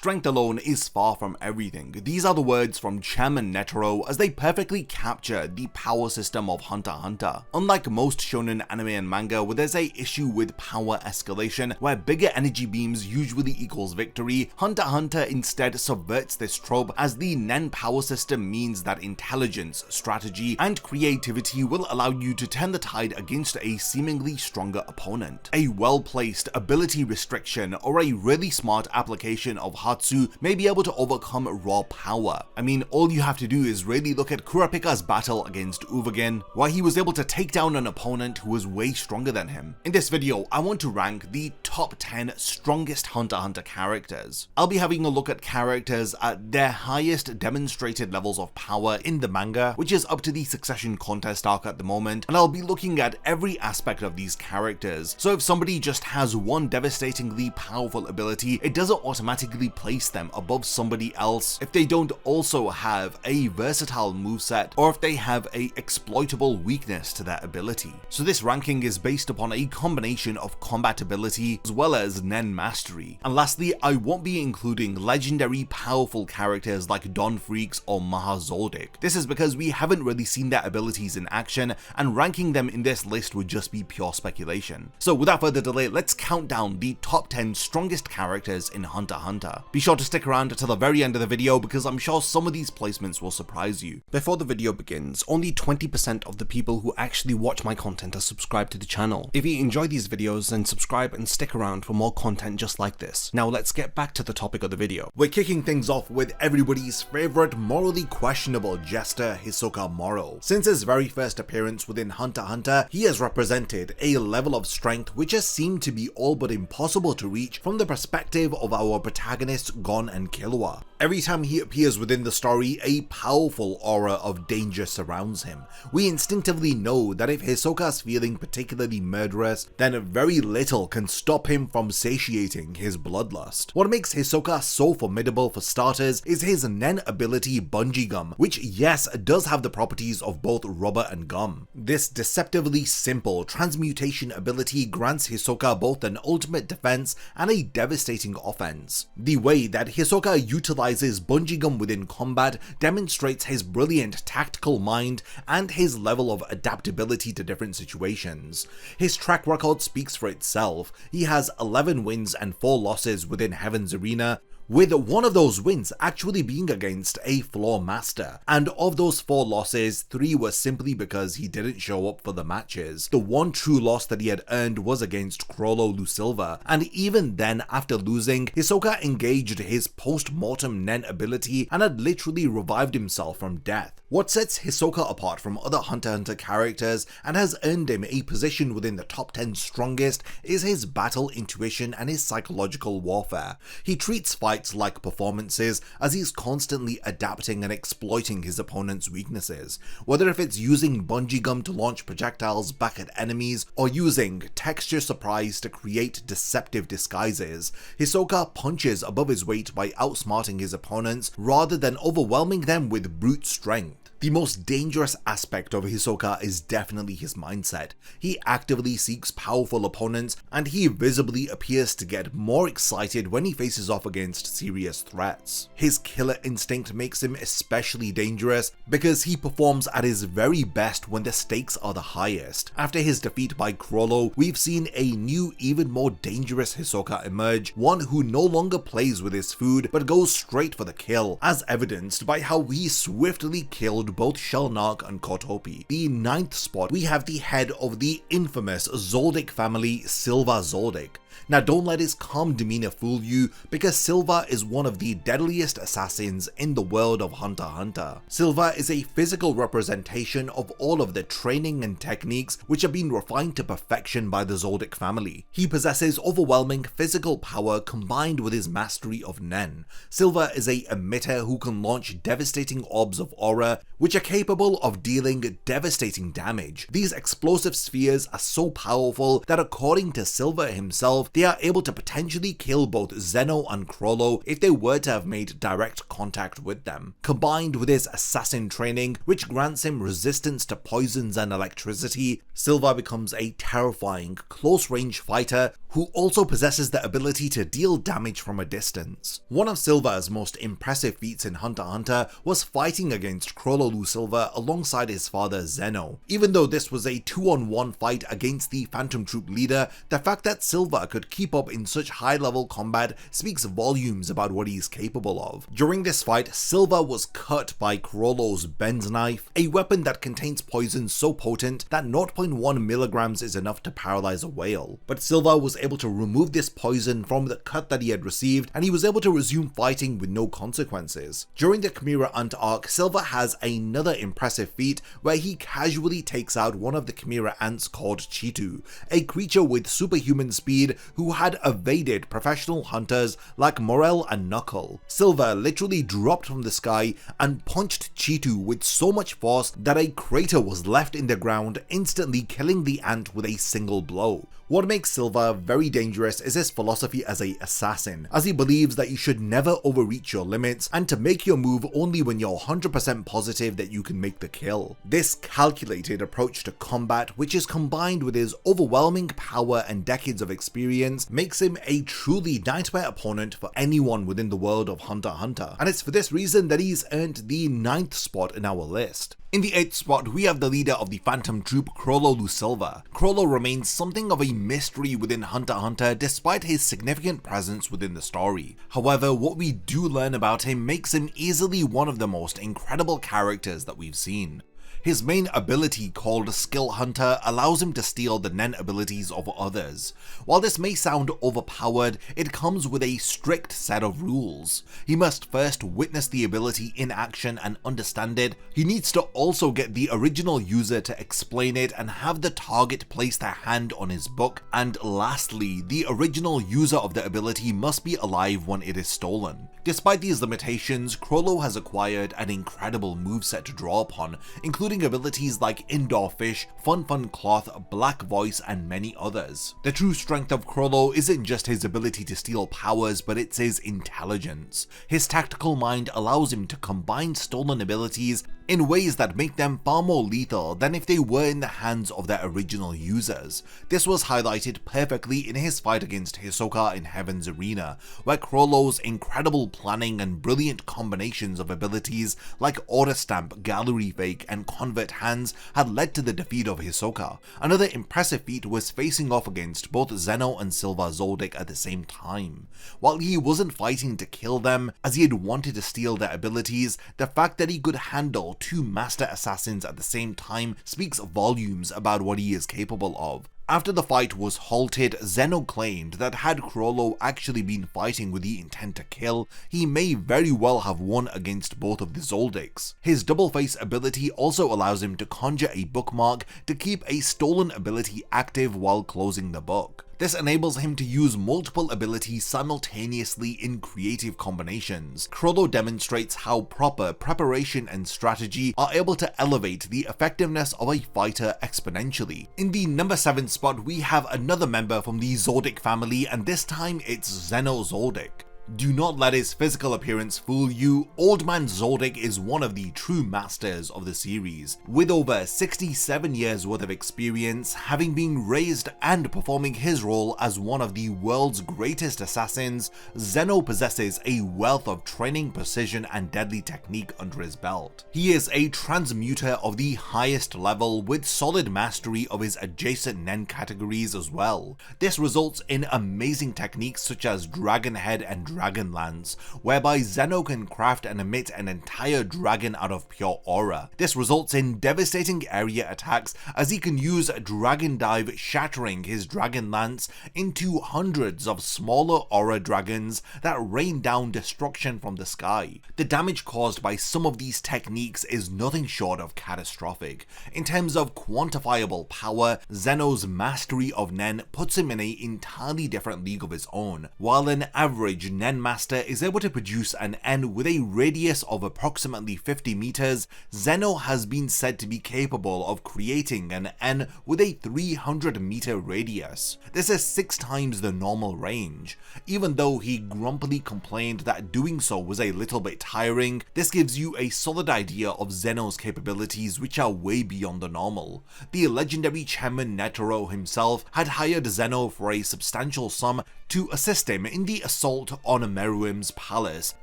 strength alone is far from everything. These are the words from Chairman Netero as they perfectly capture the power system of HunterXHunter. Unlike most shonen anime and manga where there's a issue with power escalation where bigger energy beams usually equals victory, HunterXHunter instead subverts this trope as the Nen power system means that intelligence, strategy, and creativity will allow you to turn the tide against a seemingly stronger opponent. A well-placed ability restriction or a really smart application of Hatsu may be able to overcome raw power. I mean, all you have to do is really look at Kurapika's battle against Uvagin, where he was able to take down an opponent who was way stronger than him. In this video, I want to rank the top 10 strongest HunterXHunter characters. I'll be having a look at characters at their highest demonstrated levels of power in the manga, which is up to the Succession contest arc at the moment, and I'll be looking at every aspect of these characters. So if somebody just has one devastatingly powerful ability, it doesn't automatically place them above somebody else if they don't also have a versatile moveset or if they have a exploitable weakness to their ability. So this ranking is based upon a combination of combat ability as well as Nen mastery. And lastly, I won't be including legendary powerful characters like Don Freaks or Maha Zoldyck. This is because we haven't really seen their abilities in action, and ranking them in this list would just be pure speculation. So without further delay, let's count down the top 10 strongest characters in HunterXHunter. Be sure to stick around till the very end of the video because I'm sure some of these placements will surprise you. Before the video begins, only 20% of the people who actually watch my content are subscribed to the channel. If you enjoy these videos, then subscribe and stick around for more content just like this. Now let's get back to the topic of the video. We're kicking things off with everybody's favorite morally questionable jester, Hisoka Moro. Since his very first appearance within HunterXHunter, he has represented a level of strength which has seemed to be all but impossible to reach from the perspective of our protagonists Gon and Killua. Every time he appears within the story, a powerful aura of danger surrounds him. We instinctively know that if Hisoka's feeling particularly murderous, then very little can stop him from satiating his bloodlust. What makes Hisoka so formidable for starters is his Nen ability Bungee Gum, which yes, does have the properties of both rubber and gum. This deceptively simple transmutation ability grants Hisoka both an ultimate defense and a devastating offense. The way that Hisoka utilizes Bungee Gum within combat demonstrates his brilliant tactical mind and his level of adaptability to different situations. His track record speaks for itself. He has 11 wins and 4 losses within Heaven's Arena, with one of those wins actually being against a floor master, and of those 4 losses, 3 were simply because he didn't show up for the matches. The one true loss that he had earned was against Crollo Lusilva, and even then, after losing, Hisoka engaged his post-mortem Nen ability and had literally revived himself from death. What sets Hisoka apart from other HunterXHunter characters and has earned him a position within the top 10 strongest is his battle intuition and his psychological warfare. He treats fights like performances as he's constantly adapting and exploiting his opponent's weaknesses. Whether if it's using Bungee Gum to launch projectiles back at enemies or using texture surprise to create deceptive disguises, Hisoka punches above his weight by outsmarting his opponents rather than overwhelming them with brute strength. The most dangerous aspect of Hisoka is definitely his mindset. He actively seeks powerful opponents, and he visibly appears to get more excited when he faces off against serious threats. His killer instinct makes him especially dangerous because he performs at his very best when the stakes are the highest. After his defeat by Crollo, we've seen a new, even more dangerous Hisoka emerge, one who no longer plays with his food but goes straight for the kill, as evidenced by how he swiftly killed both Shellnark and Kotopi. The 9th spot, we have the head of the infamous Zoldyck family, Silva Zoldyck. Now don't let his calm demeanor fool you, because Silva is one of the deadliest assassins in the world of HunterXHunter. Silva is a physical representation of all of the training and techniques which have been refined to perfection by the Zoldyck family. He possesses overwhelming physical power combined with his mastery of Nen. Silva is a emitter who can launch devastating orbs of aura which are capable of dealing devastating damage. These explosive spheres are so powerful that according to Silva himself, itself, they are able to potentially kill both Zeno and Chrollo if they were to have made direct contact with them. Combined with his assassin training, which grants him resistance to poisons and electricity, Silva becomes a terrifying, close-range fighter who also possesses the ability to deal damage from a distance. One of Silva's most impressive feats in HunterXHunter was fighting against Chrollo Silva alongside his father Zeno. Even though this was a 2-on-1 fight against the Phantom Troop leader, the fact that Silva could keep up in such high-level combat speaks volumes about what he is capable of. During this fight, Silva was cut by Chrollo's bend knife, a weapon that contains poison so potent that 0.1 milligrams is enough to paralyze a whale. But Silva was able to remove this poison from the cut that he had received, and he was able to resume fighting with no consequences. During the Chimera Ant arc, Silva has another impressive feat where he casually takes out one of the Chimera Ants called Chitu, a creature with superhuman speed who had evaded professional hunters like Morel and Knuckle. Silva literally dropped from the sky and punched Chitu with so much force that a crater was left in the ground, instantly killing the ant with a single blow. What makes Silva very dangerous is his philosophy as an assassin, as he believes that you should never overreach your limits and to make your move only when you're 100% positive that you can make the kill. This calculated approach to combat, which is combined with his overwhelming power and decades of experience, makes him a truly nightmare opponent for anyone within the world of HunterXHunter, and it's for this reason that he's earned the 9th spot in our list. In the 8th spot, we have the leader of the Phantom Troop, Chrollo Silva. Chrollo remains something of a mystery within HunterXHunter despite his significant presence within the story. However, what we do learn about him makes him easily one of the most incredible characters that we've seen. His main ability, called Skill Hunter, allows him to steal the Nen abilities of others. While this may sound overpowered, it comes with a strict set of rules. He must first witness the ability in action and understand it. He needs to also get the original user to explain it and have the target place their hand on his book. And lastly, the original user of the ability must be alive when it is stolen. Despite these limitations, Chrollo has acquired an incredible moveset to draw upon, including abilities like Indoor Fish, Fun Cloth, Black Voice, and many others. The true strength of Chrollo isn't just his ability to steal powers, but it's his intelligence. His tactical mind allows him to combine stolen abilities in ways that make them far more lethal than if they were in the hands of their original users. This was highlighted perfectly in his fight against Hisoka in Heaven's Arena, where Chrollo's incredible planning and brilliant combinations of abilities like Order Stamp, Gallery Fake, and Convert Hands had led to the defeat of Hisoka. Another impressive feat was facing off against both Zeno and Silva Zoldyck at the same time. While he wasn't fighting to kill them, as he had wanted to steal their abilities, the fact that he could handle two master assassins at the same time speaks volumes about what he is capable of. After the fight was halted, Zeno claimed that had Chrollo actually been fighting with the intent to kill, he may very well have won against both of the Zoldicks. His double face ability also allows him to conjure a bookmark to keep a stolen ability active while closing the book. This enables him to use multiple abilities simultaneously in creative combinations. Chrollo demonstrates how proper preparation and strategy are able to elevate the effectiveness of a fighter exponentially. In the number 7 spot, we have another member from the Zoldyck family, and this time it's Zeno Zoldyck. Do not let his physical appearance fool you. Old Man Zoldyck is one of the true masters of the series. With over 67 years worth of experience, having been raised and performing his role as one of the world's greatest assassins, Zeno possesses a wealth of training, precision, and deadly technique under his belt. He is a transmuter of the highest level with solid mastery of his adjacent Nen categories as well. This results in amazing techniques such as Dragon Head and Dragon Lance, whereby Zeno can craft and emit an entire dragon out of pure aura. This results in devastating area attacks as he can use Dragon Dive, shattering his Dragon Lance into hundreds of smaller aura dragons that rain down destruction from the sky. The damage caused by some of these techniques is nothing short of catastrophic. In terms of quantifiable power, Zeno's mastery of Nen puts him in an entirely different league of his own. While an average Nen Master is able to produce an N with a radius of approximately 50 meters, Zeno has been said to be capable of creating an N with a 300 meter radius. This is 6 times the normal range. Even though he grumpily complained that doing so was a little bit tiring, this gives you a solid idea of Zeno's capabilities, which are way beyond the normal. The legendary chairman Netero himself had hired Zeno for a substantial sum to assist him in the assault on Meruem's palace,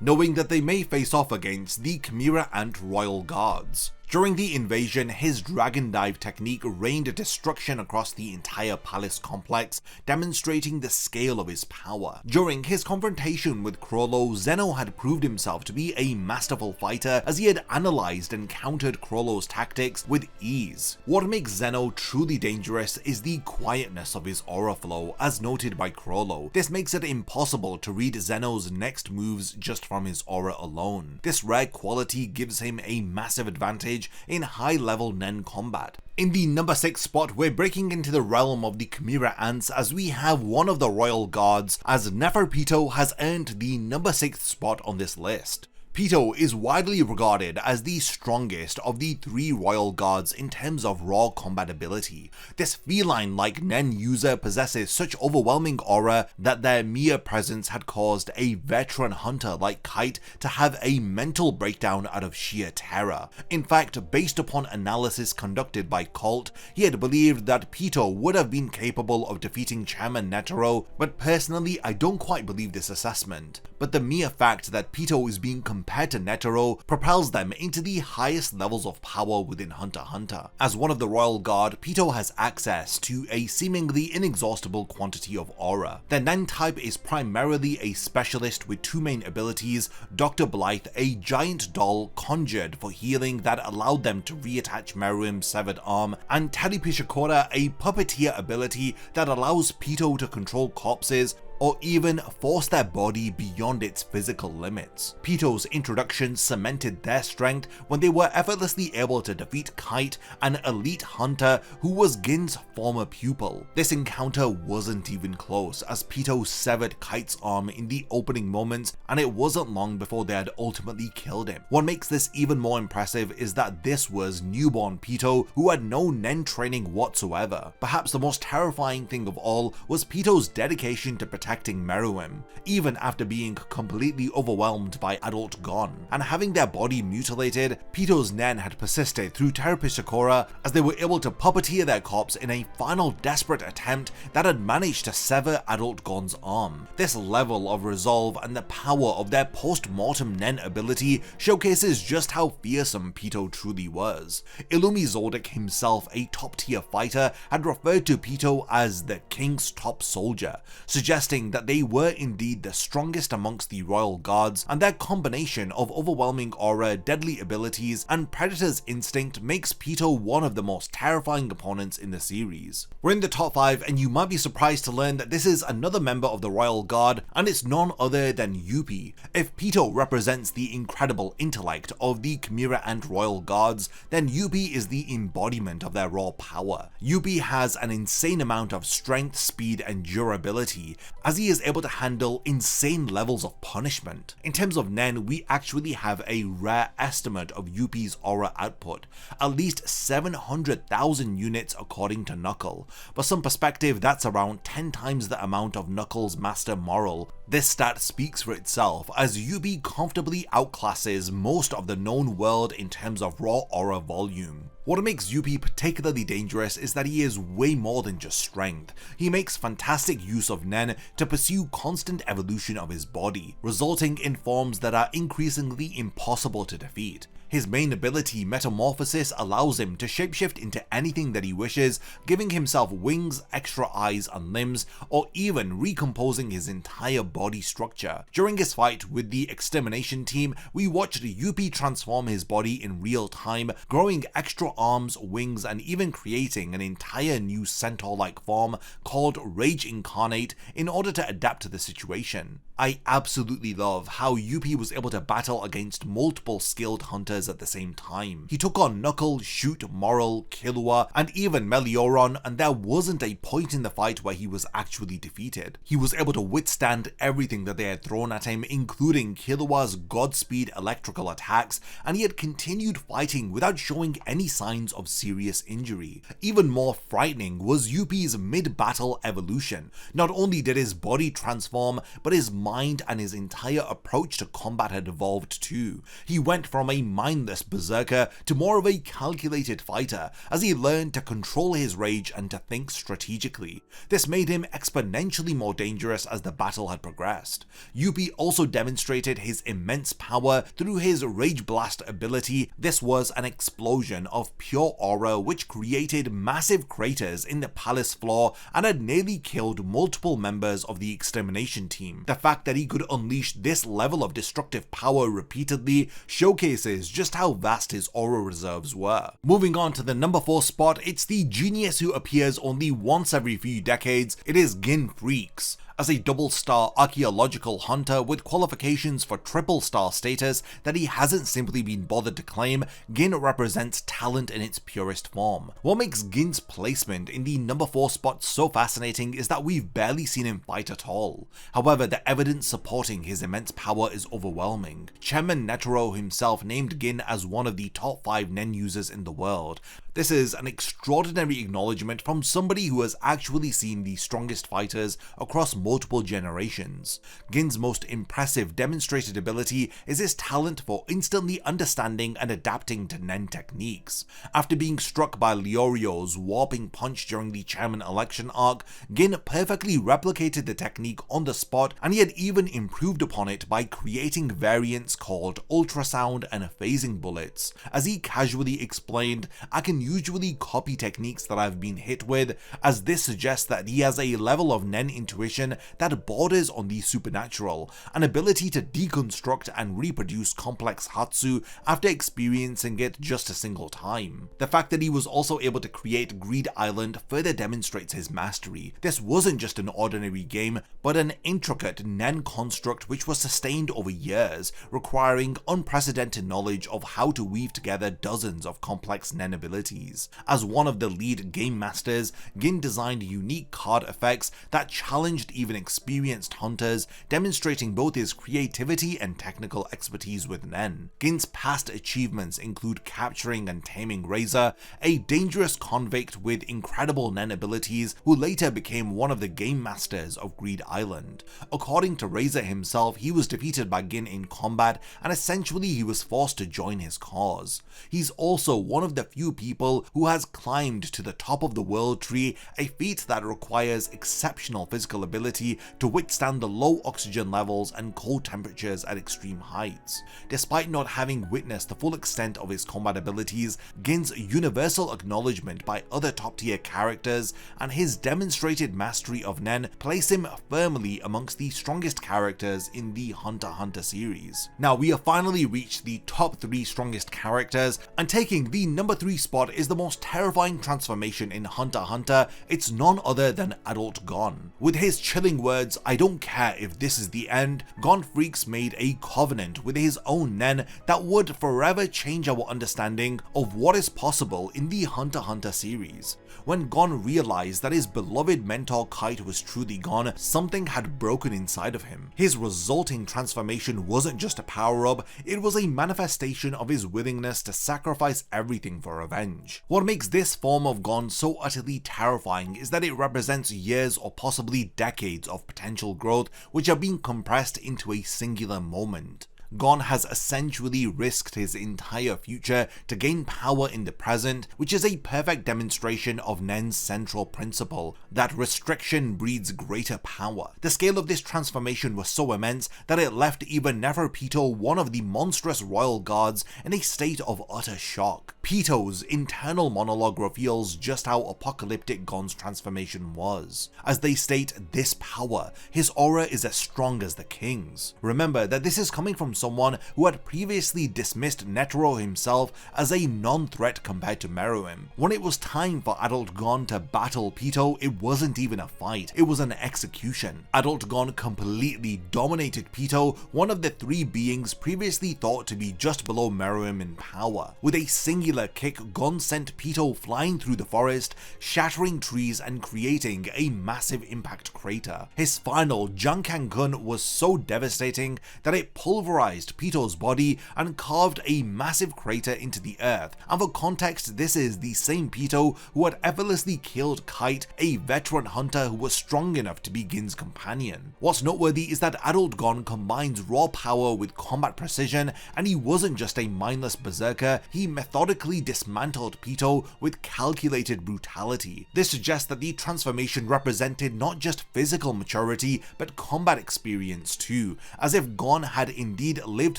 knowing that they may face off against the Chimera Ant royal guards. During the invasion, his dragon dive technique rained destruction across the entire palace complex, demonstrating the scale of his power. During his confrontation with Chrollo, Zeno had proved himself to be a masterful fighter, as he had analyzed and countered Chrollo's tactics with ease. What makes Zeno truly dangerous is the quietness of his aura flow, as noted by Chrollo. This makes it impossible to read Zeno's next moves just from his aura alone. This rare quality gives him a massive advantage in high-level Nen combat. In the number 6 spot, we're breaking into the realm of the Chimera Ants, as we have one of the royal guards, as Neferpito has earned the number 6th spot on this list. Pito is widely regarded as the strongest of the 3 royal guards in terms of raw combat ability. This feline-like Nen user possesses such overwhelming aura that their mere presence had caused a veteran hunter like Kite to have a mental breakdown out of sheer terror. In fact, based upon analysis conducted by Colt, he had believed that Pito would have been capable of defeating Chairman Netero, but personally I don't quite believe this assessment. But the mere fact that Pito is being compared to Netero propels them into the highest levels of power within HunterXHunter. As one of the Royal Guard, Pito has access to a seemingly inexhaustible quantity of aura. Their Nen type is primarily a specialist with 2 main abilities: Dr. Blythe, a giant doll conjured for healing that allowed them to reattach Meruem's severed arm, and Teripishikora, a puppeteer ability that allows Pito to control corpses or even force their body beyond its physical limits. Pito's introduction cemented their strength when they were effortlessly able to defeat Kite, an elite hunter who was Gin's former pupil. This encounter wasn't even close, as Pito severed Kite's arm in the opening moments, and it wasn't long before they had ultimately killed him. What makes this even more impressive is that this was newborn Pito, who had no Nen training whatsoever. Perhaps the most terrifying thing of all was Pito's dedication to protecting Meruem, even after being completely overwhelmed by adult Gon. And having their body mutilated, Pito's Nen had persisted through Teripishikora, as they were able to puppeteer their corpse in a final desperate attempt that had managed to sever adult Gon's arm. This level of resolve and the power of their post-mortem Nen ability showcases just how fearsome Pito truly was. Illumi Zoldyck himself, a top-tier fighter, had referred to Pito as the king's top soldier, suggesting that they were indeed the strongest amongst the royal guards, and their combination of overwhelming aura, deadly abilities, and predator's instinct makes Pito one of the most terrifying opponents in the series. We're in the top 5, and you might be surprised to learn that this is another member of the royal guard, and it's none other than Yuppie. If Pito represents the incredible intellect of the Chimera Ant royal guards, then Yuppie is the embodiment of their raw power. Yuppie has an insane amount of strength, speed, and durability, as he is able to handle insane levels of punishment. In terms of Nen, we actually have a rare estimate of Yuppie's aura output, at least 700,000 units according to Knuckle. For some perspective, that's around 10 times the amount of Knuckle's Master Moral. This stat speaks for itself, as Yuppie comfortably outclasses most of the known world in terms of raw aura volume. What makes Yuppie particularly dangerous is that he is way more than just strength. He makes fantastic use of Nen to pursue constant evolution of his body, resulting in forms that are increasingly impossible to defeat. His main ability, Metamorphosis, allows him to shapeshift into anything that he wishes, giving himself wings, extra eyes and limbs, or even recomposing his entire body structure. During his fight with the extermination team, we watched Yuppie transform his body in real time, growing extra arms, wings, and even creating an entire new centaur-like form called Rage Incarnate in order to adapt to the situation. I absolutely love how Yuppie was able to battle against multiple skilled hunters at the same time. He took on Knuckle, Shoot, Moral, Killua, and even Melioron, and there wasn't a point in the fight where he was actually defeated. He was able to withstand everything that they had thrown at him, including Killua's Godspeed electrical attacks, and he had continued fighting without showing any signs of serious injury. Even more frightening was Yuppie's mid-battle evolution. Not only did his body transform, but his mind and his entire approach to combat had evolved too. He went from a mindless berserker to more of a calculated fighter as he learned to control his rage and to think strategically. This made him exponentially more dangerous as the battle had progressed. Yuppie also demonstrated his immense power through his Rage Blast ability. This was an explosion of pure aura which created massive craters in the palace floor and had nearly killed multiple members of the extermination team. The fact that he could unleash this level of destructive power repeatedly showcases just how vast his aura reserves were. Moving on to the number 4 spot, it's the genius who appears only once every few decades. It is Gin Freaks. As a double-star archaeological hunter with qualifications for triple-star status that he hasn't simply been bothered to claim, Gin represents talent in its purest form. What makes Gin's placement in the number 4 spot so fascinating is that we've barely seen him fight at all. However, the evidence supporting his immense power is overwhelming. Chairman Netero himself named Gin as one of the top 5 Nen users in the world. This is an extraordinary acknowledgement from somebody who has actually seen the strongest fighters across multiple generations. Gin's most impressive demonstrated ability is his talent for instantly understanding and adapting to Nen techniques. After being struck by Leorio's warping punch during the chairman election arc, Gin perfectly replicated the technique on the spot, and he had even improved upon it by creating variants called ultrasound and phasing bullets. As he casually explained, "I can usually copy techniques that I've been hit with," as this suggests that he has a level of Nen intuition that borders on the supernatural, an ability to deconstruct and reproduce complex Hatsu after experiencing it just a single time. The fact that he was also able to create Greed Island further demonstrates his mastery. This wasn't just an ordinary game, but an intricate Nen construct which was sustained over years, requiring unprecedented knowledge of how to weave together dozens of complex Nen abilities. As one of the lead game masters, Gin designed unique card effects that challenged even experienced hunters, demonstrating both his creativity and technical expertise with Nen. Gin's past achievements include capturing and taming Razor, a dangerous convict with incredible Nen abilities who later became one of the game masters of Greed Island. According to Razor himself, he was defeated by Gin in combat and essentially he was forced to join his cause. He's also one of the few people who has climbed to the top of the world tree, a feat that requires exceptional physical ability to withstand the low oxygen levels and cold temperatures at extreme heights. Despite not having witnessed the full extent of his combat abilities, Gin's universal acknowledgement by other top tier characters and his demonstrated mastery of Nen place him firmly amongst the strongest characters in the HunterXHunter series. Now we have finally reached the top 3 strongest characters, and taking the number 3 spot is the most terrifying transformation in HunterXHunter. It's none other than Adult Gon. With his chilling words, "I don't care if this is the end," Gon Freaks made a covenant with his own Nen that would forever change our understanding of what is possible in the HunterXHunter series. When Gon realized that his beloved mentor Kite was truly gone, something had broken inside of him. His resulting transformation wasn't just a power-up, it was a manifestation of his willingness to sacrifice everything for revenge. What makes this form of Gon so utterly terrifying is that it represents years or possibly decades of potential growth which are being compressed into a singular moment. Gon has essentially risked his entire future to gain power in the present, which is a perfect demonstration of Nen's central principle, that restriction breeds greater power. The scale of this transformation was so immense that it left even Neferpitou, one of the monstrous royal guards, in a state of utter shock. Pito's internal monologue reveals just how apocalyptic Gon's transformation was. As they state this power, his aura is as strong as the king's. Remember that this is coming from someone who had previously dismissed Netero himself as a non-threat compared to Meruem. When it was time for Adult Gon to battle Pito, it wasn't even a fight, it was an execution. Adult Gon completely dominated Pito, one of the three beings previously thought to be just below Meruem in power. With a singular kick, Gon sent Pito flying through the forest, shattering trees and creating a massive impact crater. His final Jankan gun was so devastating that it pulverized Pito's body and carved a massive crater into the earth. And for context, this is the same Pito who had effortlessly killed Kite, a veteran hunter who was strong enough to be Gin's companion. What's noteworthy is that Adult Gon combines raw power with combat precision, and he wasn't just a mindless berserker, he methodically dismantled Pito with calculated brutality. This suggests that the transformation represented not just physical maturity but combat experience too, as if Gon had indeed lived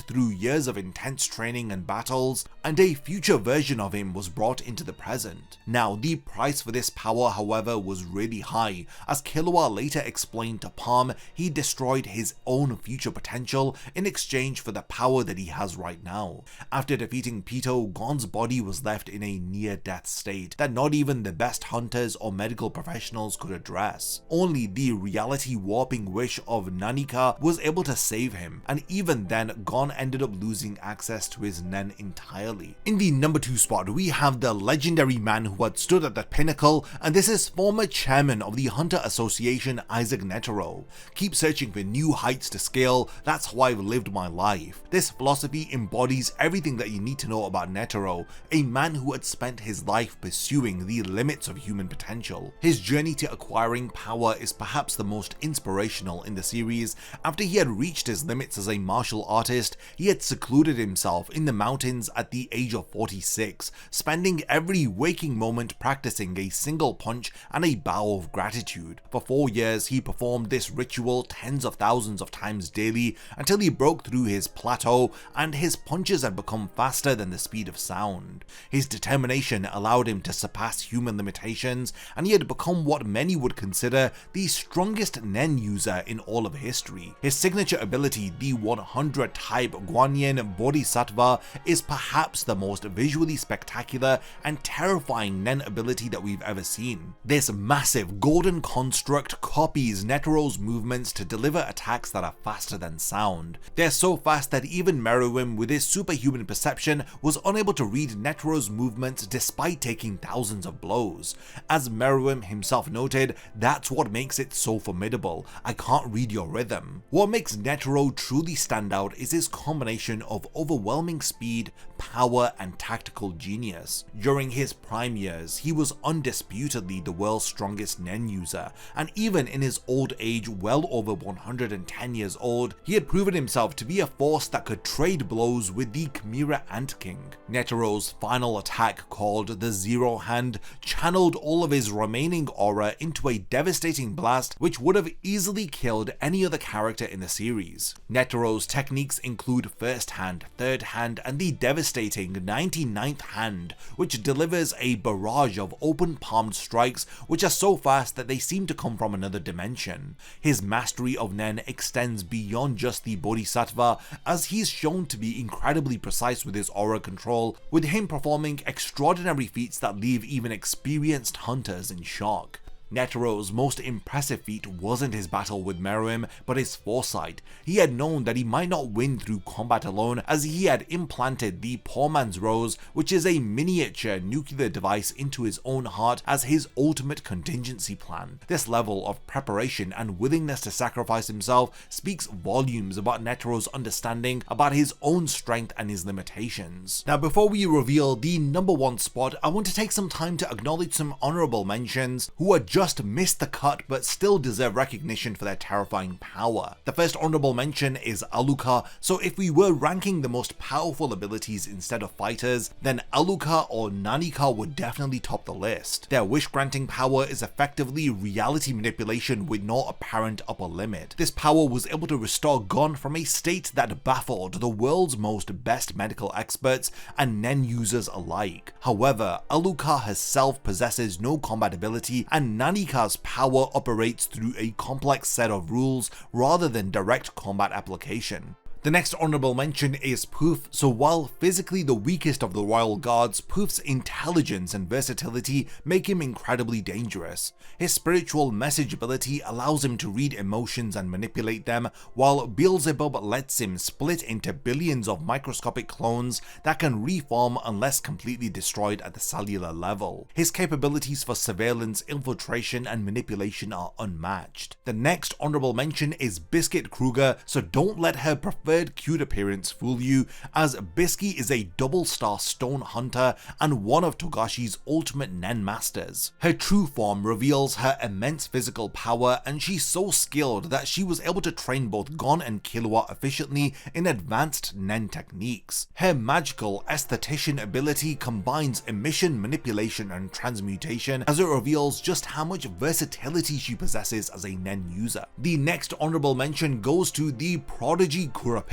through years of intense training and battles, and a future version of him was brought into the present. Now, the price for this power, however, was really high. As Killua later explained to Palm, he destroyed his own future potential in exchange for the power that he has right now. After defeating Pito, Gon's body was left in a near-death state that not even the best hunters or medical professionals could address. Only the reality-warping wish of Nanika was able to save him, and even then, Gon ended up losing access to his Nen entirely. In the number 2 spot, we have the legendary man who had stood at the pinnacle, and this is former chairman of the Hunter Association, Isaac Netero. Keep searching for new heights to scale, that's how I've lived my life. This philosophy embodies everything that you need to know about Netero, a man who had spent his life pursuing the limits of human potential. His journey to acquiring power is perhaps the most inspirational in the series. After he had reached his limits as a martial artist, he had secluded himself in the mountains at the age of 46, spending every waking moment practicing a single punch and a bow of gratitude. For 4 years, he performed this ritual tens of thousands of times daily until he broke through his plateau and his punches had become faster than the speed of sound. His determination allowed him to surpass human limitations, and he had become what many would consider the strongest Nen user in all of history. His signature ability, the 100 type Guanyin Bodhisattva, is perhaps the most visually spectacular and terrifying Nen ability that we've ever seen. This massive golden construct copies Netero's movements to deliver attacks that are faster than sound. They're so fast that even Meruem, with his superhuman perception, was unable to read Netero's movements despite taking thousands of blows. As Meruem himself noted, that's what makes it so formidable. I can't read your rhythm. What makes Netero truly stand out is his combination of overwhelming speed, power, and tactical genius. During his prime years, he was undisputedly the world's strongest Nen user, and even in his old age, well over 110 years old, he had proven himself to be a force that could trade blows with the Chimera Ant King. Netero's final attack, called the Zero Hand, channeled all of his remaining aura into a devastating blast which would have easily killed any other character in the series. Netero's techniques include First Hand, Third Hand, and the devastating 99th Hand, which delivers a barrage of open-palmed strikes which are so fast that they seem to come from another dimension. His mastery of Nen extends beyond just the Bodhisattva, as he's shown to be incredibly precise with his aura control, with him performing extraordinary feats that leave even experienced hunters in shock. Netero's most impressive feat wasn't his battle with Meruem, but his foresight. He had known that he might not win through combat alone, as he had implanted the Poor Man's Rose, which is a miniature nuclear device, into his own heart as his ultimate contingency plan. This level of preparation and willingness to sacrifice himself speaks volumes about Netero's understanding about his own strength and his limitations. Now, before we reveal the number 1 spot, I want to take some time to acknowledge some honorable mentions who are just missed the cut but still deserve recognition for their terrifying power. The first honorable mention is Aluka, so if we were ranking the most powerful abilities instead of fighters, then Aluka or Nanika would definitely top the list. Their wish-granting power is effectively reality manipulation with no apparent upper limit. This power was able to restore Gon from a state that baffled the world's most best medical experts and Nen users alike. However, Aluka herself possesses no combat ability, and Nanika's power operates through a complex set of rules rather than direct combat application. The next honorable mention is Poof. So while physically the weakest of the royal guards, Poof's intelligence and versatility make him incredibly dangerous. His spiritual message ability allows him to read emotions and manipulate them, while Beelzebub lets him split into billions of microscopic clones that can reform unless completely destroyed at the cellular level. His capabilities for surveillance, infiltration, and manipulation are unmatched. The next honorable mention is Biscuit Kruger, so don't let her preferred cute appearance fool you, as Bisky is a double-star stone hunter and one of Togashi's ultimate Nen masters. Her true form reveals her immense physical power, and she's so skilled that she was able to train both Gon and Killua efficiently in advanced Nen techniques. Her magical aesthetician ability combines emission, manipulation, and transmutation, as it reveals just how much versatility she possesses as a Nen user. The next honorable mention goes to the prodigy Kurapika.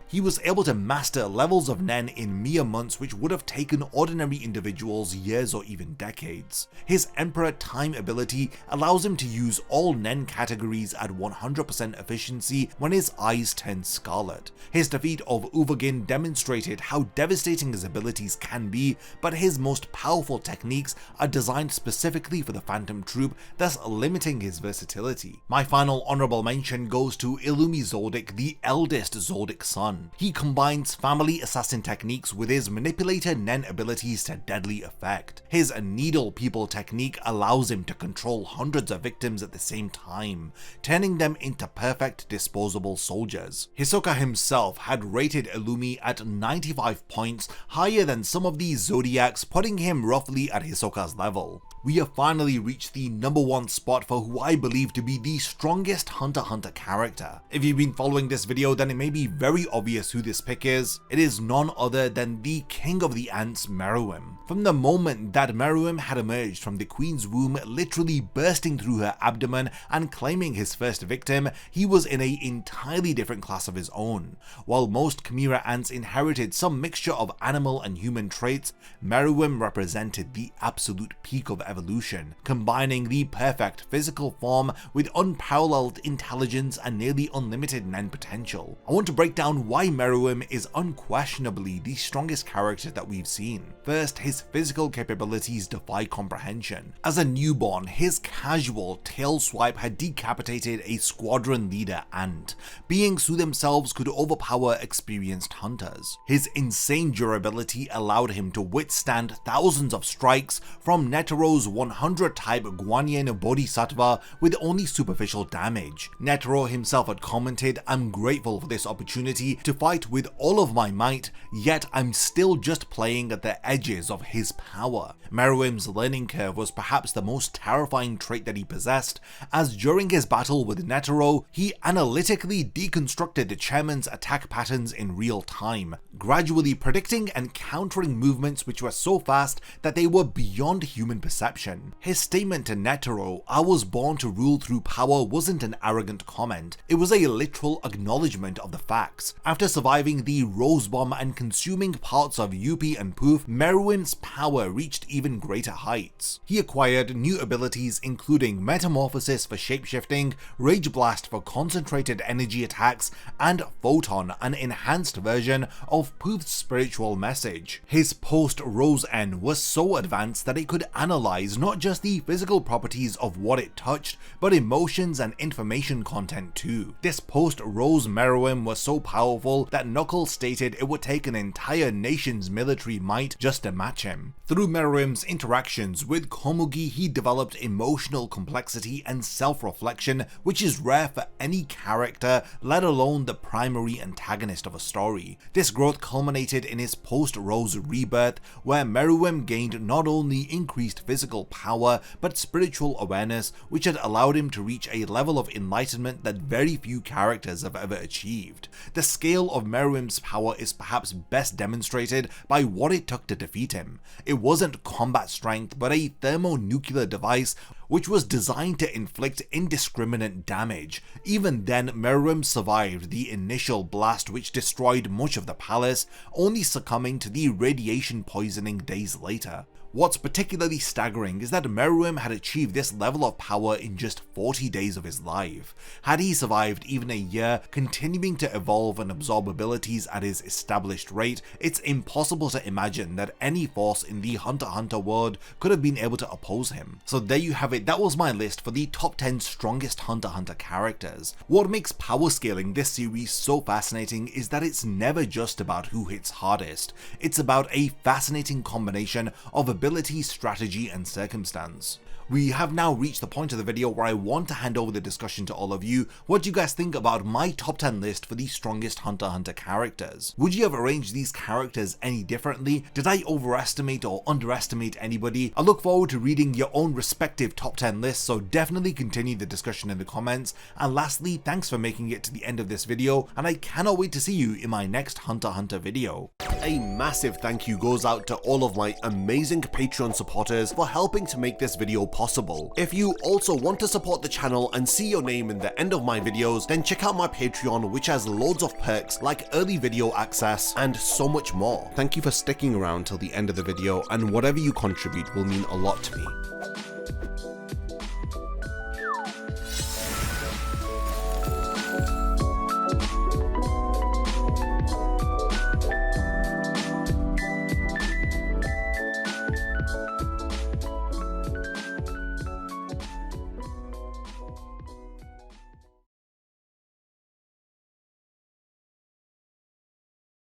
He was able to master levels of Nen in mere months which would have taken ordinary individuals years or even decades. His Emperor Time ability allows him to use all Nen categories at 100% efficiency when his eyes turn scarlet. His defeat of Uvagin demonstrated how devastating his abilities can be, but his most powerful techniques are designed specifically for the Phantom Troop, thus limiting his versatility. My final honorable mention goes to Illumi Zoldyck, the eldest Zoldyck son. He combines family assassin techniques with his manipulator Nen abilities to deadly effect. His needle people technique allows him to control hundreds of victims at the same time, turning them into perfect disposable soldiers. Hisoka himself had rated Illumi at 95 points, higher than some of these Zodiacs, putting him roughly at Hisoka's level. We have finally reached the number one spot for who I believe to be the strongest HunterXHunter character. If you've been following this video, then it may be very obvious who this pick is. It is none other than the king of the ants, Meruem. From the moment that Meruem had emerged from the queen's womb, literally bursting through her abdomen and claiming his first victim, he was in an entirely different class of his own. While most Chimera ants inherited some mixture of animal and human traits, Meruem represented the absolute peak of evolution, combining the perfect physical form with unparalleled intelligence and nearly unlimited Nen potential. I want to break down why Meruem is unquestionably the strongest character that we've seen. First, his physical capabilities defy comprehension. As a newborn, his casual tail swipe had decapitated a squadron leader ant. Beings who themselves could overpower experienced hunters. His insane durability allowed him to withstand thousands of strikes from Netero's 100 type Guanyin Bodhisattva with only superficial damage. Netero himself had commented, "I'm grateful for this opportunity to fight with all of my might, yet I'm still just playing at the edges of his power." Meruem's learning curve was perhaps the most terrifying trait that he possessed, as during his battle with Netero, he analytically deconstructed the chairman's attack patterns in real time, gradually predicting and countering movements which were so fast that they were beyond human perception. His statement to Netero, "I was born to rule through power," wasn't an arrogant comment, it was a literal acknowledgement of the facts. After surviving the Rose Bomb and consuming parts of Yuppie and Poof, Meruem's power reached even greater heights. He acquired new abilities including Metamorphosis for shapeshifting, Rage Blast for concentrated energy attacks, and Photon, an enhanced version of Poof's spiritual message. His post-Rose N was so advanced that it could analyze not just the physical properties of what it touched, but emotions and information content too. This post-Rose Meruem was so powerful that Knuckles stated it would take an entire nation's military might just to match him. Through Meruem's interactions with Komugi, he developed emotional complexity and self-reflection, which is rare for any character, let alone the primary antagonist of a story. This growth culminated in his post-Rose rebirth, where Meruem gained not only increased physical physical power, but spiritual awareness, which had allowed him to reach a level of enlightenment that very few characters have ever achieved. The scale of Meruem's power is perhaps best demonstrated by what it took to defeat him. It wasn't combat strength, but a thermonuclear device which was designed to inflict indiscriminate damage. Even then, Meruem survived the initial blast which destroyed much of the palace, only succumbing to the radiation poisoning days later. What's particularly staggering is that Meruem had achieved this level of power in just 40 days of his life. Had he survived even a year, continuing to evolve and absorb abilities at his established rate, it's impossible to imagine that any force in the HunterXHunter world could have been able to oppose him. So there you have it, that was my list for the top 10 strongest HunterXHunter characters. What makes power scaling this series so fascinating is that it's never just about who hits hardest, it's about a fascinating combination of ability, strategy, and circumstance. We have now reached the point of the video where I want to hand over the discussion to all of you. What do you guys think about my top 10 list for the strongest HunterXHunter characters? Would you have arranged these characters any differently? Did I overestimate or underestimate anybody? I look forward to reading your own respective top 10 lists, so definitely continue the discussion in the comments. And lastly, thanks for making it to the end of this video, and I cannot wait to see you in my next HunterXHunter video. A massive thank you goes out to all of my amazing Patreon supporters for helping to make this video possible. If you also want to support the channel and see your name in the end of my videos, then check out my Patreon, which has loads of perks like early video access and so much more. Thank you for sticking around till the end of the video, and whatever you contribute will mean a lot to me.